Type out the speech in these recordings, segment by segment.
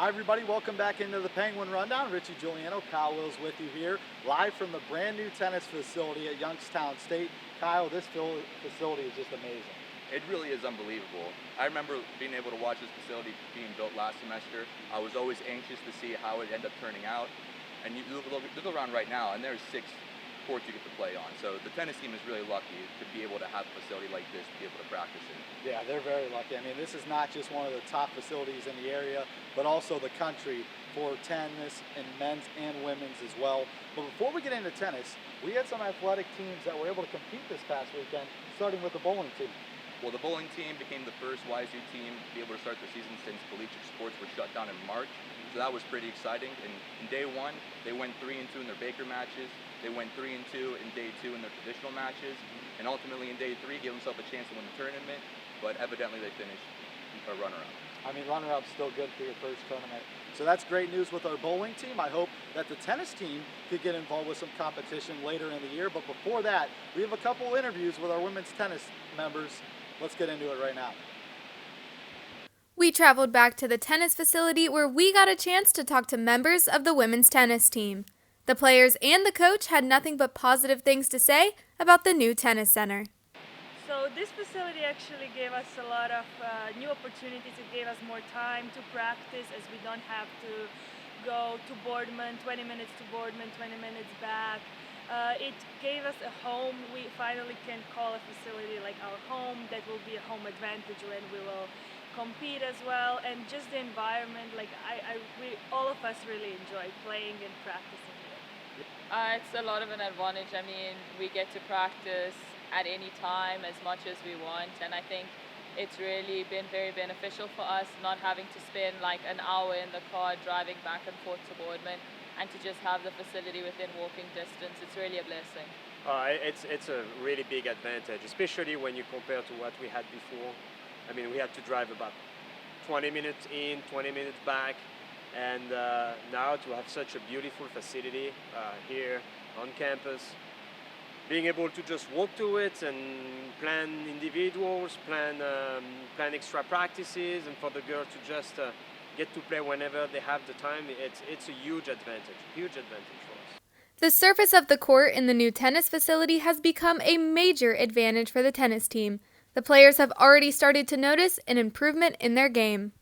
Hi, everybody. Welcome back into the Penguin Rundown. Richie Giuliano, Kyle Wills with you here, live from the brand new tennis facility at Youngstown State. Kyle, this facility is just amazing. It really is unbelievable. I remember being able to watch this facility being built last semester. I was always anxious to see how it ended up turning out. And you look around right now, and there's 6 courts you get to play on. So the tennis team is really lucky to be able to have a facility like this to be able to practice in. Yeah, they're very lucky. I mean, this is not just one of the top facilities in the area, but also the country for tennis and men's and women's as well. But before we get into tennis, we had some athletic teams that were able to compete this past weekend, starting with the bowling team. Well, the bowling team became the first YSU team to be able to start the season since collegiate sports were shut down in March. So that was pretty exciting. And in day 1, they went 3-2 in their Baker matches. They went 3-2 in day 2 in their traditional matches. And ultimately in day 3, gave themselves a chance to win the tournament. But evidently they finished a runner-up. I mean, runner-up's still good for your first tournament. So that's great news with our bowling team. I hope that the tennis team could get involved with some competition later in the year. But before that, we have a couple interviews with our women's tennis members. Let's get into it right now. We traveled back to the tennis facility where we got a chance to talk to members of the women's tennis team. The players and the coach had nothing but positive things to say about the new tennis center. So this facility actually gave us a lot of new opportunities. It gave us more time to practice, as we don't have to go to Boardman, 20 minutes to Boardman, 20 minutes back. It gave us a home. We finally can call a facility like our home. That will be a home advantage when we will compete as well. And just the environment, like all of us really enjoy playing and practicing here. It's a lot of an advantage. I mean, we get to practice at any time as much as we want, and I think it's really been very beneficial for us not having to spend like an hour in the car driving back and forth to Boardman, and to just have the facility within walking distance. It's really a blessing. It's a really big advantage, especially when you compare to what we had before. I mean, we had to drive about 20 minutes in, 20 minutes back, and now to have such a beautiful facility here on campus, being able to just walk to it and plan individuals, plan extra practices, and for the girls to just get to play whenever they have the time, it's a huge advantage for us. The surface of the court in the new tennis facility has become a major advantage for the tennis team. The players have already started to notice an improvement in their game.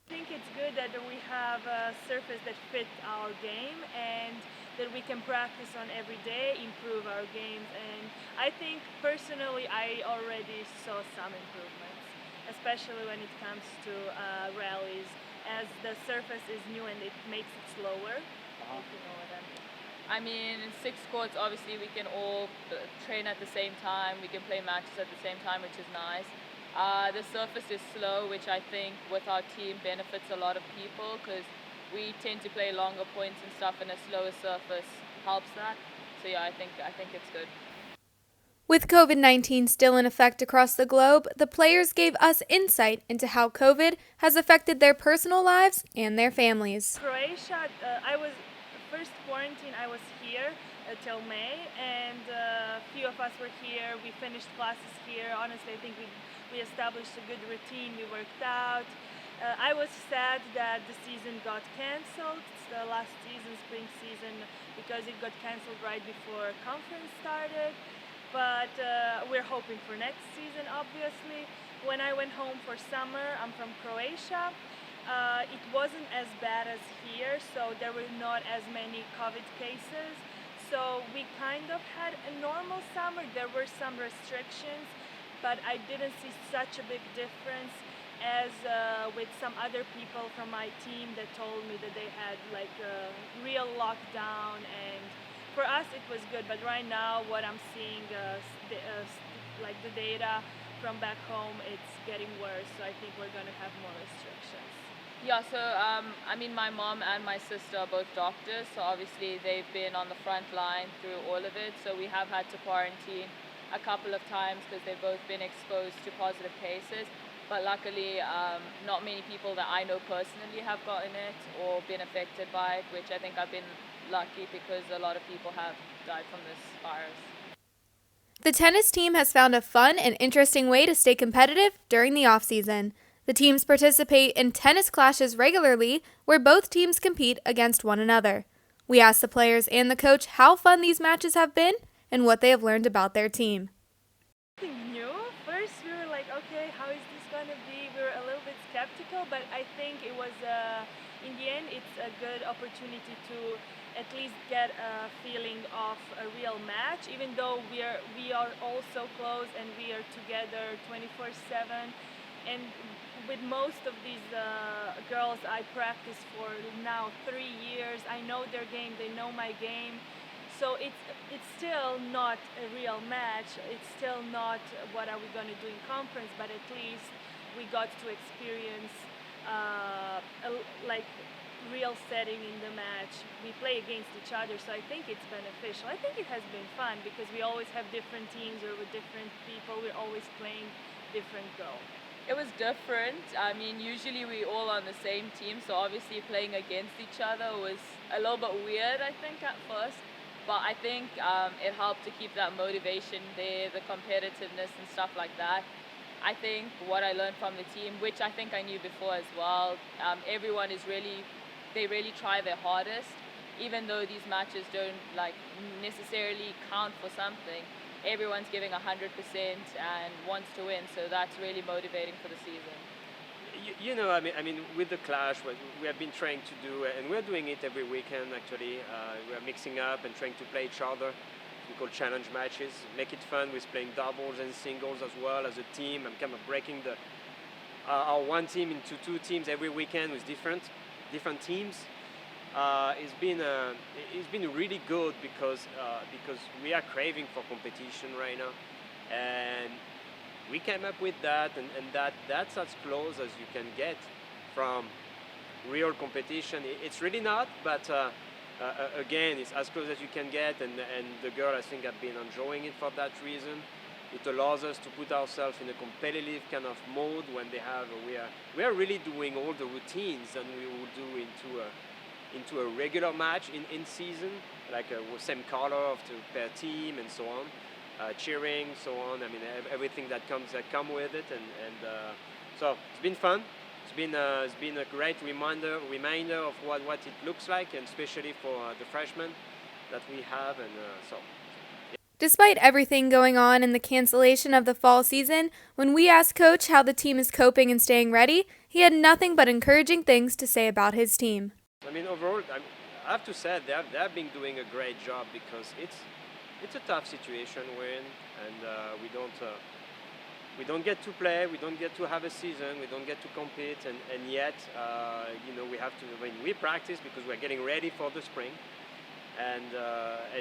I think it's good that we have a surface that fits our game and that we can practice on every day, improve our games, and I think personally I already saw some improvements, especially when it comes to rallies, as the surface is new and it makes it slower. If you know what I mean. I mean, in 6 courts, obviously we can all train at the same time, we can play matches at the same time, which is nice. The surface is slow, which I think with our team benefits a lot of people, because we tend to play longer points and stuff, and a slower surface helps that. So yeah, I think it's good. With COVID-19 still in effect across the globe, the players gave us insight into how COVID has affected their personal lives and their families. Croatia, first quarantine I was here till May, and a few of us were here. We finished classes here. Honestly, I think we established a good routine. We worked out. I was sad that the season got cancelled. It's the last season, spring season, because it got cancelled right before conference started. But we're hoping for next season, obviously. When I went home for summer, I'm from Croatia. It wasn't as bad as here, so there were not as many COVID cases. So we kind of had a normal summer. There were some restrictions, but I didn't see such a big difference as with some other people from my team that told me that they had like a real lockdown, and for us it was good, but right now what I'm seeing like the data from back home, it's getting worse, so I think we're going to have more restrictions. Yeah, so I mean, my mom and my sister are both doctors, so obviously they've been on the front line through all of it, so we have had to quarantine a couple of times because they've both been exposed to positive cases. But luckily, not many people that I know personally have gotten it or been affected by it, which I think I've been lucky because a lot of people have died from this virus. The tennis team has found a fun and interesting way to stay competitive during the off-season. The teams participate in tennis clashes regularly, where both teams compete against one another. We asked the players and the coach how fun these matches have been and what they have learned about their team. Something new. First, we were like, okay, how is this going to be? We were a little bit skeptical, but I think it was, in the end, it's a good opportunity to at least get a feeling of a real match, even though we are all so close and we are together 24/7. And with most of these girls, I practice for now 3 years. I know their game, they know my game. So it's still not a real match. It's still not what are we going to do in conference, but at least we got to experience like real setting in the match. We play against each other, so I think it's beneficial. I think it has been fun because we always have different teams or with different people. We're always playing different girls. It was different. I mean, usually we all on the same team, so obviously playing against each other was a little bit weird, I think, at first. But I think it helped to keep that motivation there, the competitiveness and stuff like that. I think what I learned from the team, which I think I knew before as well, everyone is they really try their hardest. Even though these matches don't like necessarily count for something, everyone's giving 100% and wants to win, so that's really motivating for the season. You know, I mean, with the clash, what we have been trying to do, and we're doing it every weekend actually. We're mixing up and trying to play each other. We call challenge matches. Make it fun with playing doubles and singles as well as a team. I'm kind of breaking our one team into two teams every weekend with different teams. It's been really good because we are craving for competition right now, and we came up with that, and that's as close as you can get from real competition. It's really not, but again, it's as close as you can get, and the girl, I think, have been enjoying it for that reason. It allows us to put ourselves in a competitive kind of mode when we are really doing all the routines that we would do into a regular match in season, like same color per team and so on. Cheering, so on. I mean, everything that come with it, and so it's been fun. It's been a great reminder of what it looks like, and especially for the freshmen that we have, and so. Despite everything going on in the cancellation of the fall season, when we asked Coach how the team is coping and staying ready, he had nothing but encouraging things to say about his team. I mean, overall, I have to say they have been doing a great job because it's a tough situation we're in, and we don't get to play, we don't get to have a season, we don't get to compete, and yet we have to. I mean, we practice because we're getting ready for the spring, and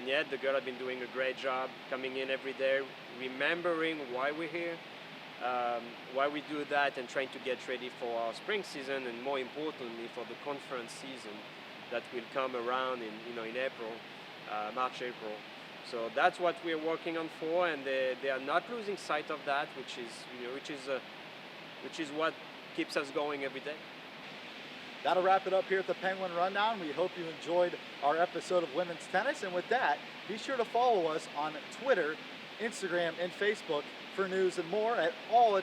yet the girls have been doing a great job coming in every day, remembering why we're here, why we do that, and trying to get ready for our spring season, and more importantly for the conference season that will come around in April, March, April. So that's what we're working on for, and they are not losing sight of that, which is what keeps us going every day. That'll wrap it up here at the Penguin Rundown. We hope you enjoyed our episode of women's tennis, and with that, be sure to follow us on Twitter, Instagram, and Facebook for news and more at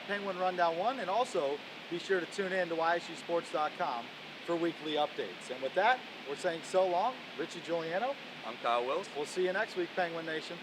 Penguin Rundown 1, and also be sure to tune in to YSUsports.com for weekly updates. And with that, we're saying so long. Richie Giuliano. I'm Kyle Wills. We'll see you next week, Penguin Nation.